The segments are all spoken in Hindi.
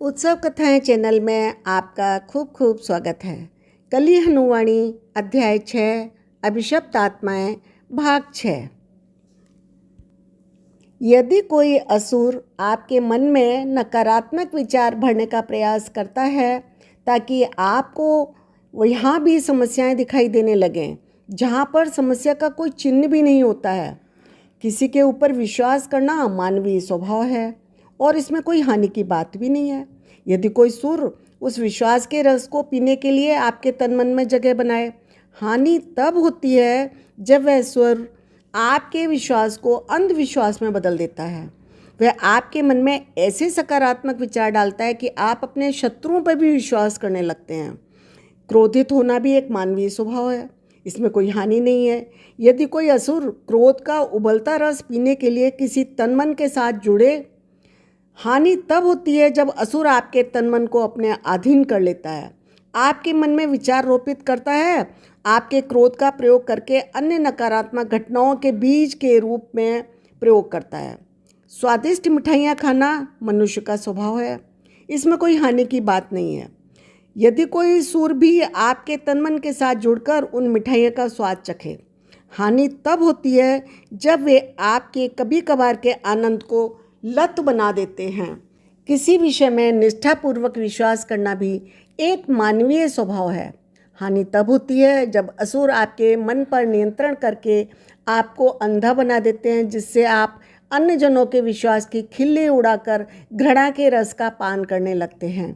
उत्सव कथाएं चैनल में आपका खूब खूब स्वागत है। कली हनुवाणी अध्याय 6 अभिशप्त आत्माएं भाग 6। यदि कोई असुर आपके मन में नकारात्मक विचार भरने का प्रयास करता है ताकि आपको यहाँ भी समस्याएं दिखाई देने लगें जहाँ पर समस्या का कोई चिन्ह भी नहीं होता है। किसी के ऊपर विश्वास करना मानवीय स्वभाव है और इसमें कोई हानि की बात भी नहीं है। यदि कोई सुर उस विश्वास के रस को पीने के लिए आपके तन मन में जगह बनाए, हानि तब होती है जब वह सुर आपके विश्वास को अंधविश्वास में बदल देता है। वह आपके मन में ऐसे सकारात्मक विचार डालता है कि आप अपने शत्रुओं पर भी विश्वास करने लगते हैं। क्रोधित होना भी एक मानवीय स्वभाव है, इसमें कोई हानि नहीं है। यदि कोई असुर क्रोध का उबलता रस पीने के लिए किसी तन मन के साथ जुड़े, हानि तब होती है जब असुर आपके तन मन को अपने अधीन कर लेता है, आपके मन में विचार रोपित करता है, आपके क्रोध का प्रयोग करके अन्य नकारात्मक घटनाओं के बीज के रूप में प्रयोग करता है। स्वादिष्ट मिठाइयाँ खाना मनुष्य का स्वभाव है, इसमें कोई हानि की बात नहीं है। यदि कोई सुर भी आपके तन मन के साथ जुड़कर उन मिठाइयों का स्वाद चखे, हानि तब होती है जब वे आपके कभी कभार के आनंद को लत बना देते हैं। किसी विषय में निष्ठापूर्वक विश्वास करना भी एक मानवीय स्वभाव है। हानि तब होती है जब असुर आपके मन पर नियंत्रण करके आपको अंधा बना देते हैं, जिससे आप अन्य जनों के विश्वास की खिल्ली उड़ाकर घृणा के रस का पान करने लगते हैं।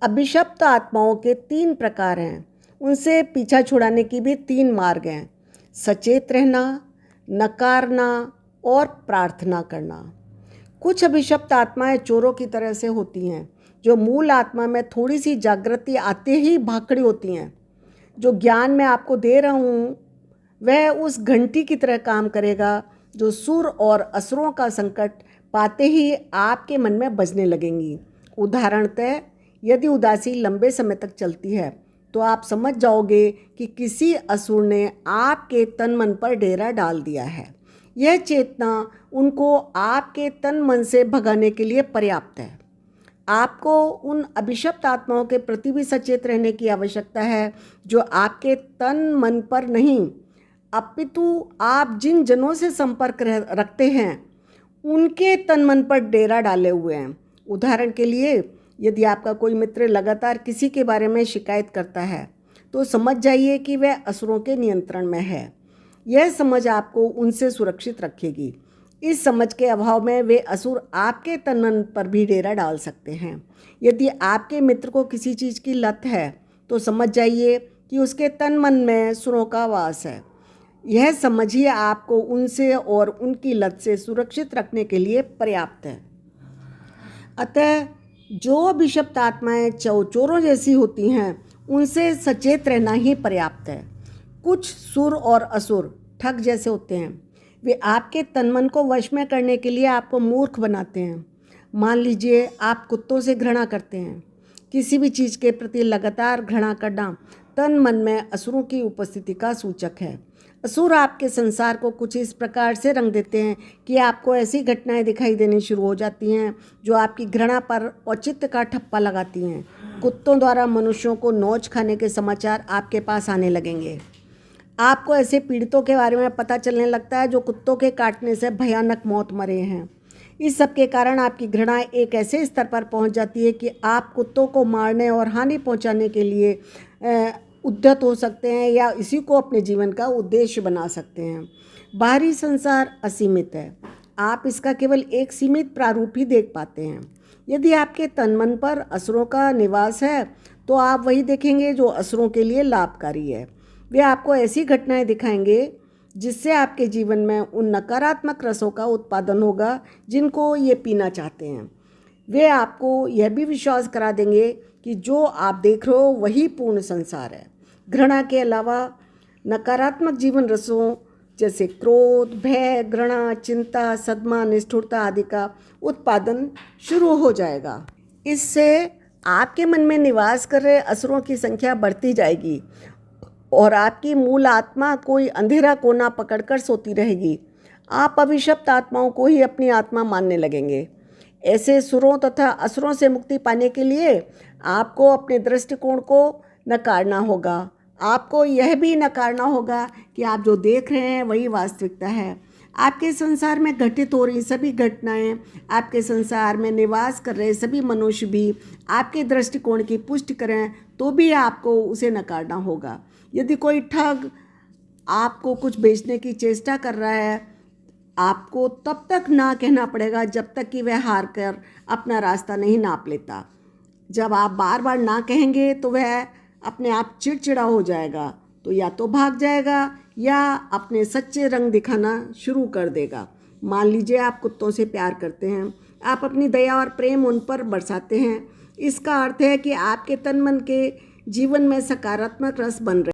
अभिशप्त आत्माओं के 3 प्रकार हैं, उनसे पीछा छुड़ाने की भी 3 मार्ग हैं: सचेत रहना, नकारना और प्रार्थना करना। कुछ अभिशप्त आत्माएं चोरों की तरह से होती हैं, जो मूल आत्मा में थोड़ी सी जागृति आते ही भाग खड़ी होती हैं। जो ज्ञान मैं आपको दे रहा हूँ वह उस घंटी की तरह काम करेगा जो सुर और असुरों का संकट पाते ही आपके मन में बजने लगेंगी। उदाहरणतः यदि उदासी लंबे समय तक चलती है तो आप समझ जाओगे कि किसी असुर ने आपके तन मन पर डेरा डाल दिया है। यह चेतना उनको आपके तन मन से भगाने के लिए पर्याप्त है। आपको उन अभिशप्त आत्माओं के प्रति भी सचेत रहने की आवश्यकता है जो आपके तन मन पर नहीं, अपितु आप जिन जनों से संपर्क रखते हैं उनके तन मन पर डेरा डाले हुए हैं। उदाहरण के लिए, यदि आपका कोई मित्र लगातार किसी के बारे में शिकायत करता है तो समझ जाइए कि वह असुरों के नियंत्रण में है। यह समझ आपको उनसे सुरक्षित रखेगी। इस समझ के अभाव में वे असुर आपके तन मन पर भी डेरा डाल सकते हैं। यदि आपके मित्र को किसी चीज़ की लत है तो समझ जाइए कि उसके तन मन में सुरों का वास है। यह समझ ही आपको उनसे और उनकी लत से सुरक्षित रखने के लिए पर्याप्त है। अतः जो अभिशप्त आत्माएं चोरों जैसी होती हैं उनसे सचेत रहना ही पर्याप्त है। कुछ सुर और असुर ठग जैसे होते हैं, वे आपके तन मन को वश में करने के लिए आपको मूर्ख बनाते हैं। मान लीजिए आप कुत्तों से घृणा करते हैं। किसी भी चीज़ के प्रति लगातार घृणा करना तन मन में असुरों की उपस्थिति का सूचक है। असुर आपके संसार को कुछ इस प्रकार से रंग देते हैं कि आपको ऐसी घटनाएं दिखाई देनी शुरू हो जाती हैं जो आपकी घृणा पर औचित्य का ठप्पा लगाती हैं। कुत्तों द्वारा मनुष्यों को नोच खाने के समाचार आपके पास आने लगेंगे। आपको ऐसे पीड़ितों के बारे में पता चलने लगता है जो कुत्तों के काटने से भयानक मौत मरे हैं। इस सब के कारण आपकी घृणा एक ऐसे स्तर पर पहुंच जाती है कि आप कुत्तों को मारने और हानि पहुंचाने के लिए उद्यत हो सकते हैं या इसी को अपने जीवन का उद्देश्य बना सकते हैं। बाहरी संसार असीमित है, आप इसका केवल एक सीमित प्रारूप ही देख पाते हैं। यदि आपके तन मन पर असुरों का निवास है तो आप वही देखेंगे जो असुरों के लिए लाभकारी है। वे आपको ऐसी घटनाएं दिखाएंगे जिससे आपके जीवन में उन नकारात्मक रसों का उत्पादन होगा जिनको ये पीना चाहते हैं। वे आपको यह भी विश्वास करा देंगे कि जो आप देख रहे हो वही पूर्ण संसार है। घृणा के अलावा नकारात्मक जीवन रसों जैसे क्रोध, भय, घृणा, चिंता, सदमा, निष्ठुरता आदि का उत्पादन शुरू हो जाएगा। इससे आपके मन में निवास कर रहे असुरों की संख्या बढ़ती जाएगी और आपकी मूल आत्मा कोई अंधेरा कोना पकड़कर सोती रहेगी। आप अभिशप्त आत्माओं को ही अपनी आत्मा मानने लगेंगे। ऐसे सुरों तथा असुरों से मुक्ति पाने के लिए आपको अपने दृष्टिकोण को नकारना होगा। आपको यह भी नकारना होगा कि आप जो देख रहे हैं वही वास्तविकता है। आपके संसार में घटित हो रही सभी घटनाएं, आपके संसार में निवास कर रहे सभी मनुष्य भी आपके दृष्टिकोण की पुष्टि करें तो भी आपको उसे नकारना होगा। यदि कोई ठग आपको कुछ बेचने की चेष्टा कर रहा है, आपको तब तक ना कहना पड़ेगा जब तक कि वह हार कर अपना रास्ता नहीं नाप लेता। जब आप बार बार ना कहेंगे तो वह अपने आप चिड़चिड़ा हो जाएगा, तो या तो भाग जाएगा या अपने सच्चे रंग दिखाना शुरू कर देगा। मान लीजिए आप कुत्तों से प्यार करते हैं, आप अपनी दया और प्रेम उन पर बरसाते हैं। इसका अर्थ है कि आपके तन मन के जीवन में सकारात्मक रस बन रहे